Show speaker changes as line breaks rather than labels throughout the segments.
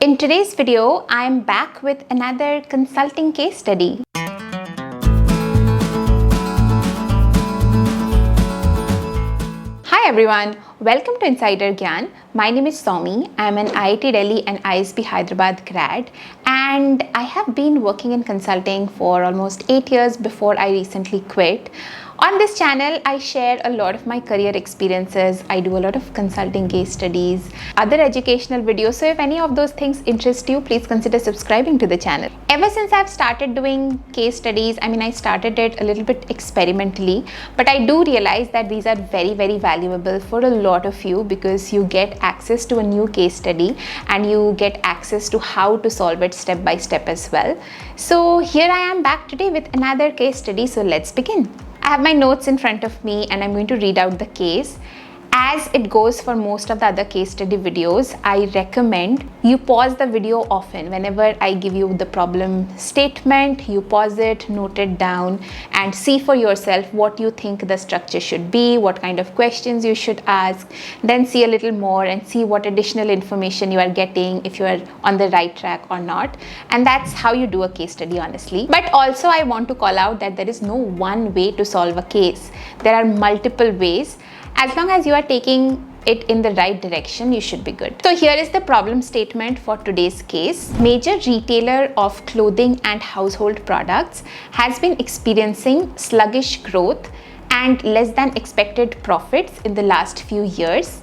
In today's video, I am back with another consulting case study. Hi everyone, welcome to Insider Gyan. My name is Soumi. I am an IIT Delhi and ISB Hyderabad grad, and I have been working in consulting for almost 8 years before I recently quit. On this channel, I share a lot of my career experiences. I do a lot of consulting case studies, other educational videos. So if any of those things interest you, please consider subscribing to the channel. Ever since I've started doing case studies, I started it a little bit experimentally, but I do realize that these are very, very valuable for a lot of you because you get access to a new case study and you get access to how to solve it step by step as well. So here I am back today with another case study. So let's begin. I have my notes in front of me and I'm going to read out the case. As it goes for most of the other case study videos, I recommend you pause the video often. Whenever I give you the problem statement, you pause it, note it down, and see for yourself what you think the structure should be, what kind of questions you should ask, then see a little more and see what additional information you are getting, if you are on the right track or not. And that's how you do a case study, honestly. But also I want to call out that there is no one way to solve a case. There are multiple ways. As long as you are taking it in the right direction, you should be good. So here is the problem statement for today's case. Major retailer of clothing and household products has been experiencing sluggish growth and less than expected profits in the last few years.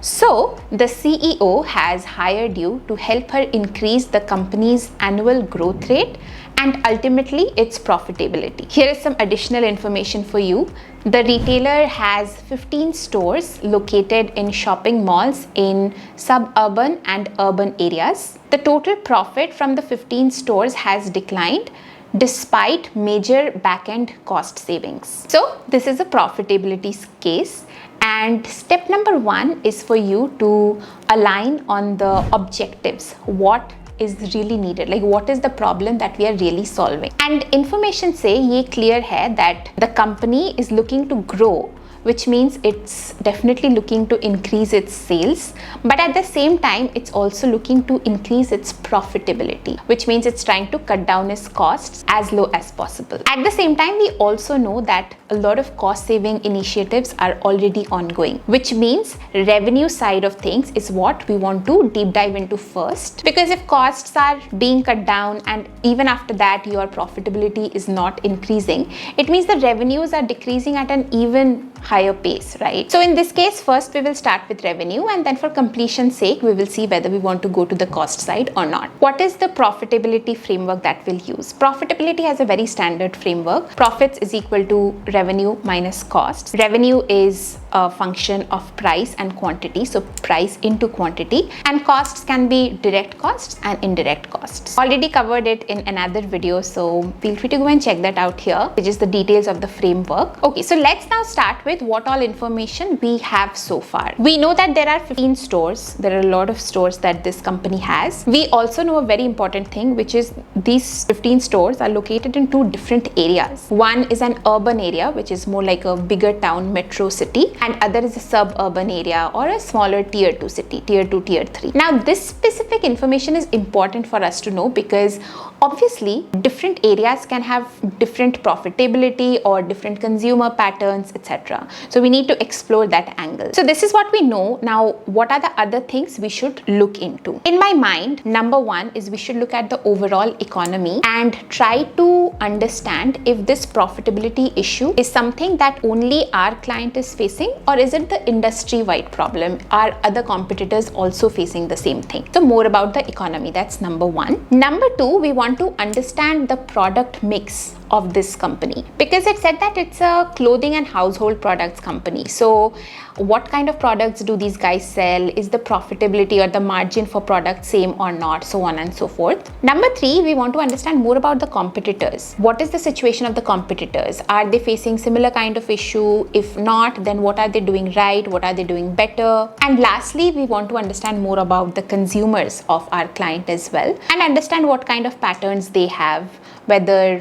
So the CEO has hired you to help her increase the company's annual growth rate and ultimately its profitability. Here is some additional information for you. The retailer has 15 stores located in shopping malls in suburban and urban areas. The total profit from the 15 stores has declined despite major back-end cost savings. So this is a profitability case. And step number 1 is for you to align on the objectives. What is really needed, like what is the problem that we are really solving. And information say ye clear hai that the company is looking to grow, which means it's definitely looking to increase its sales, but at the same time it's also looking to increase its profitability, which means it's trying to cut down its costs as low as possible. At the same time, we also know that a lot of cost saving initiatives are already ongoing, which means revenue side of things is what we want to deep dive into first, because if costs are being cut down and even after that your profitability is not increasing, it means the revenues are decreasing at an even higher pace, right? So in this case, first we will start with revenue, and then for completion's sake, we will see whether we want to go to the cost side or not. What is the profitability framework that we'll use? Profitability has a very standard framework. Profits is equal to revenue minus costs. Revenue is a function of price and quantity, so price into quantity, and costs can be direct costs and indirect costs. Already covered it in another video, so feel free to go and check that out here, which is the details of the framework. Okay, so let's now start with what all information we have so far. We know that there are 15 stores. There are a lot of stores that this company has. We also know a very important thing, which is these 15 stores are located in 2 different areas. One is an urban area, which is more like a bigger town, metro city, and other is a suburban area or a smaller tier 2 city, tier 2, tier 3. Now this specific information is important for us to know because obviously different areas can have different profitability or different consumer patterns, etc. So we need to explore that angle. So this is what we know. Now what are the other things we should look into? In my mind, number 1 is we should look at the overall economy and try to understand if this profitability issue is something that only our client is facing, or is it the industry-wide problem? Are other competitors also facing the same thing? So more about the economy, that's number 1. Number 2, we want to understand the product mix of this company, because it said that it's a clothing and household products company. So what kind of products do these guys sell? Is the profitability or the margin for products same or not? So on and so forth. Number 3, we want to understand more about the competitors. What is the situation of the competitors? Are they facing similar kind of issue? If not, then what are they doing right? What are they doing better? And lastly, we want to understand more about the consumers of our client as well and understand what kind of patterns they have, whether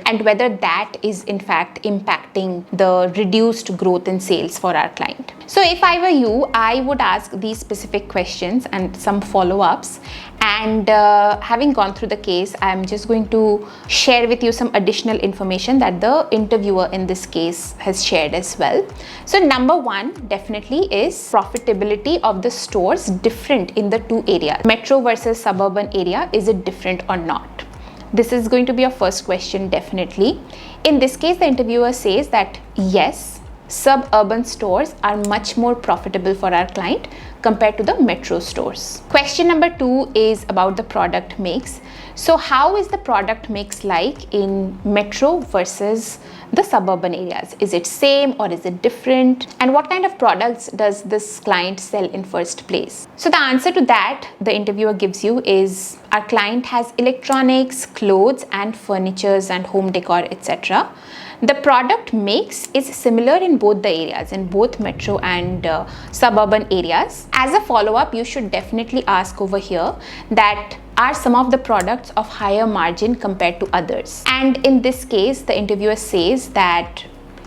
that is in fact impacting the reduced growth in sales for our client. So if I were you, I would ask these specific questions and some follow-ups And having gone through the case, I'm just going to share with you some additional information that the interviewer in this case has shared as well. So number one definitely is profitability of the stores different in the two areas. Metro versus suburban area, is it different or not? This is going to be your first question, definitely. In this case, the interviewer says that yes, suburban stores are much more profitable for our client compared to the metro stores. Question number two is about the product mix. So how is the product mix like in metro versus the suburban areas? Is it same or is it different? And what kind of products does this client sell in first place? So the answer to that the interviewer gives you is our client has electronics, clothes and furnitures and home decor, etc. The product mix is similar in both the areas, in both metro and suburban areas. As a follow-up, you should definitely ask over here that are some of the products of higher margin compared to others. And in this case, the interviewer says that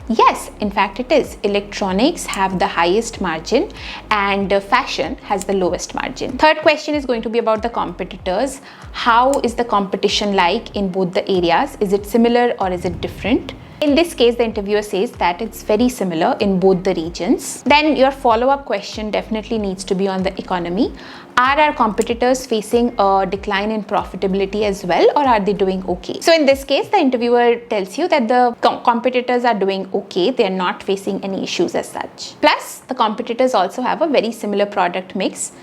yes, in fact it is. Electronics have the highest margin and fashion has the lowest margin. Third question is going to be about the competitors. How is the competition like in both the areas? Is it similar or is it different? In this case, the interviewer says that it's very similar in both the regions. Then your follow-up question definitely needs to be on the economy. Are our competitors facing a decline in profitability as well, or are they doing okay? So in this case, the interviewer tells you that the competitors are doing okay. They are not facing any issues as such. Plus, the competitors also have a very similar product mix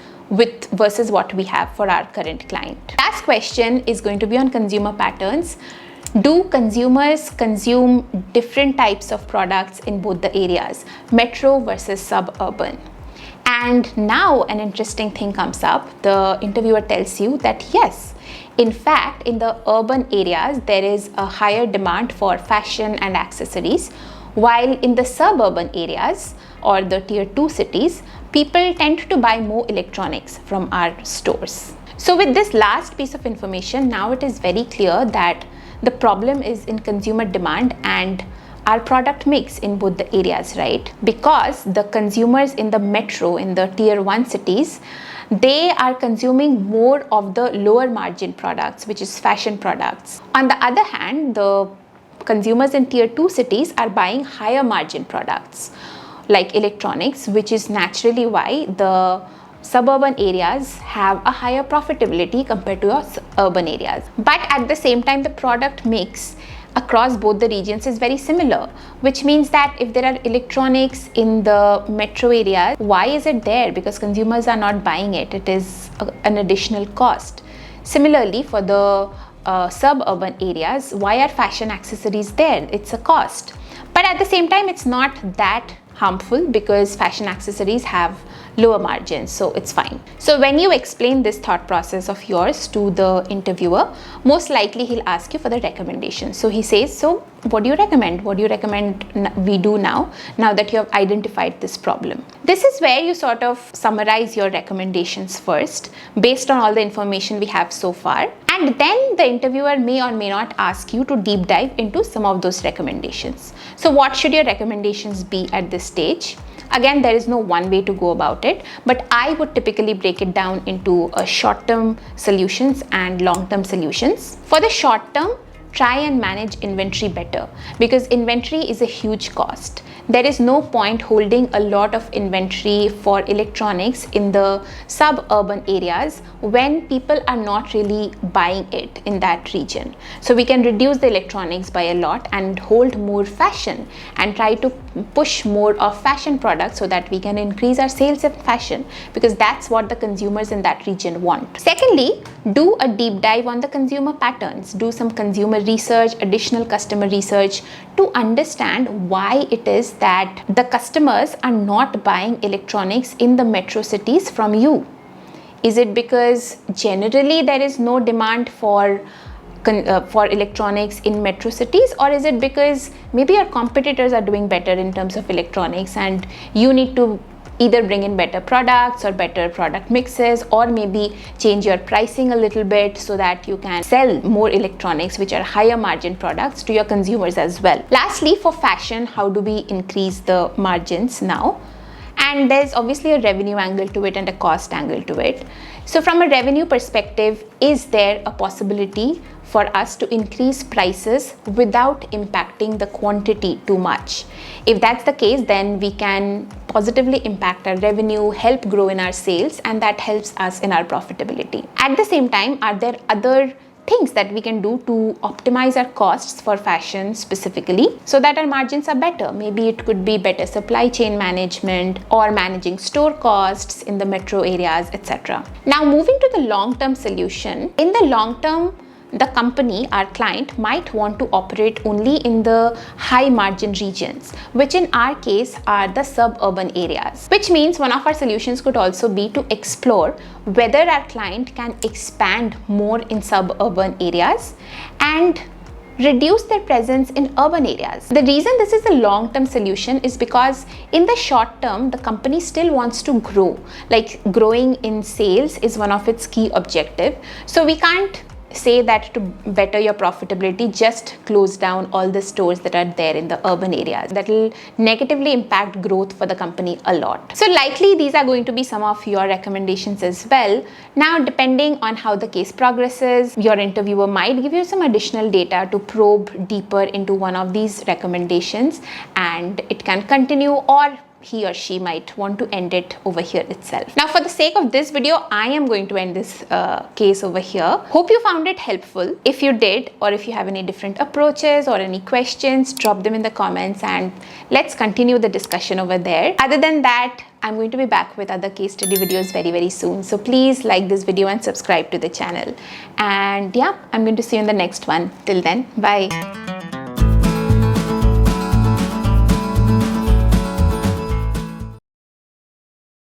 versus what we have for our current client. Last question is going to be on consumer patterns. Do consumers consume different types of products in both the areas, metro versus suburban? And now an interesting thing comes up. The interviewer tells you that yes, in fact, in the urban areas, there is a higher demand for fashion and accessories, while in the suburban areas or the tier 2 cities, people tend to buy more electronics from our stores. So with this last piece of information, now it is very clear that the problem is in consumer demand and our product mix in both the areas, right? Because the consumers in the metro, in the tier 1 cities, they are consuming more of the lower margin products, which is fashion products. On the other hand, the consumers in tier 2 cities are buying higher margin products like electronics, which is naturally why the suburban areas have a higher profitability compared to your urban areas. But at the same time, the product mix across both the regions is very similar, which means that if there are electronics in the metro areas, why is it there? Because consumers are not buying it. It is an additional cost. Similarly, for the suburban areas, why are fashion accessories there? It's a cost. But at the same time, it's not that harmful because fashion accessories have lower margins, so it's fine. So when you explain this thought process of yours to the interviewer, most likely he'll ask you for the recommendation. So he says, so what do you recommend? What do you recommend we do now that you have identified this problem? This is where you sort of summarize your recommendations first based on all the information we have so far. And then the interviewer may or may not ask you to deep dive into some of those recommendations. So what should your recommendations be at this stage? Again, there is no one way to go about it, but I would typically break it down into short-term solutions and long-term solutions. For the short term, try and manage inventory better because inventory is a huge cost. There is no point holding a lot of inventory for electronics in the suburban areas when people are not really buying it in that region. So we can reduce the electronics by a lot and hold more fashion and try to push more of fashion products so that we can increase our sales in fashion because that's what the consumers in that region want. Secondly, do a deep dive on the consumer patterns. Do some consumer research, additional customer research to understand why it is that the customers are not buying electronics in the metro cities from you. Is it because generally there is no demand for electronics in metro cities, or is it because maybe your competitors are doing better in terms of electronics and you need to either bring in better products or better product mixes, or maybe change your pricing a little bit so that you can sell more electronics which are higher margin products to your consumers as well. Lastly, for fashion, how do we increase the margins now? And there's obviously a revenue angle to it and a cost angle to it. So from a revenue perspective, is there a possibility for us to increase prices without impacting the quantity too much? If that's the case, then we can positively impact our revenue, help grow in our sales, and that helps us in our profitability. At the same time, are there other things that we can do to optimize our costs for fashion specifically so that our margins are better? Maybe it could be better supply chain management or managing store costs in the metro areas, etc. Now, moving to the long-term solution. In the long term, the company, our client, might want to operate only in the high margin regions, which in our case are the suburban areas, which means one of our solutions could also be to explore whether our client can expand more in suburban areas and reduce their presence in urban areas. The reason this is a long-term solution is because in the short term, the company still wants to grow. Like, growing in sales is one of its key objectives. So we can't say that to better your profitability, just close down all the stores that are there in the urban areas. That will negatively impact growth for the company a lot. So likely these are going to be some of your recommendations as well. Now, depending on how the case progresses, your interviewer might give you some additional data to probe deeper into one of these recommendations, and it can continue, or he or she might want to end it over here itself. Now, for the sake of this video, I am going to end this case over here. Hope you found it helpful. If you did, or if you have any different approaches or any questions, drop them in the comments and let's continue the discussion over there. Other than that, I'm going to be back with other case study videos very soon. So please like this video and subscribe to the channel. And yeah, I'm going to see you in the next one. Till then, bye.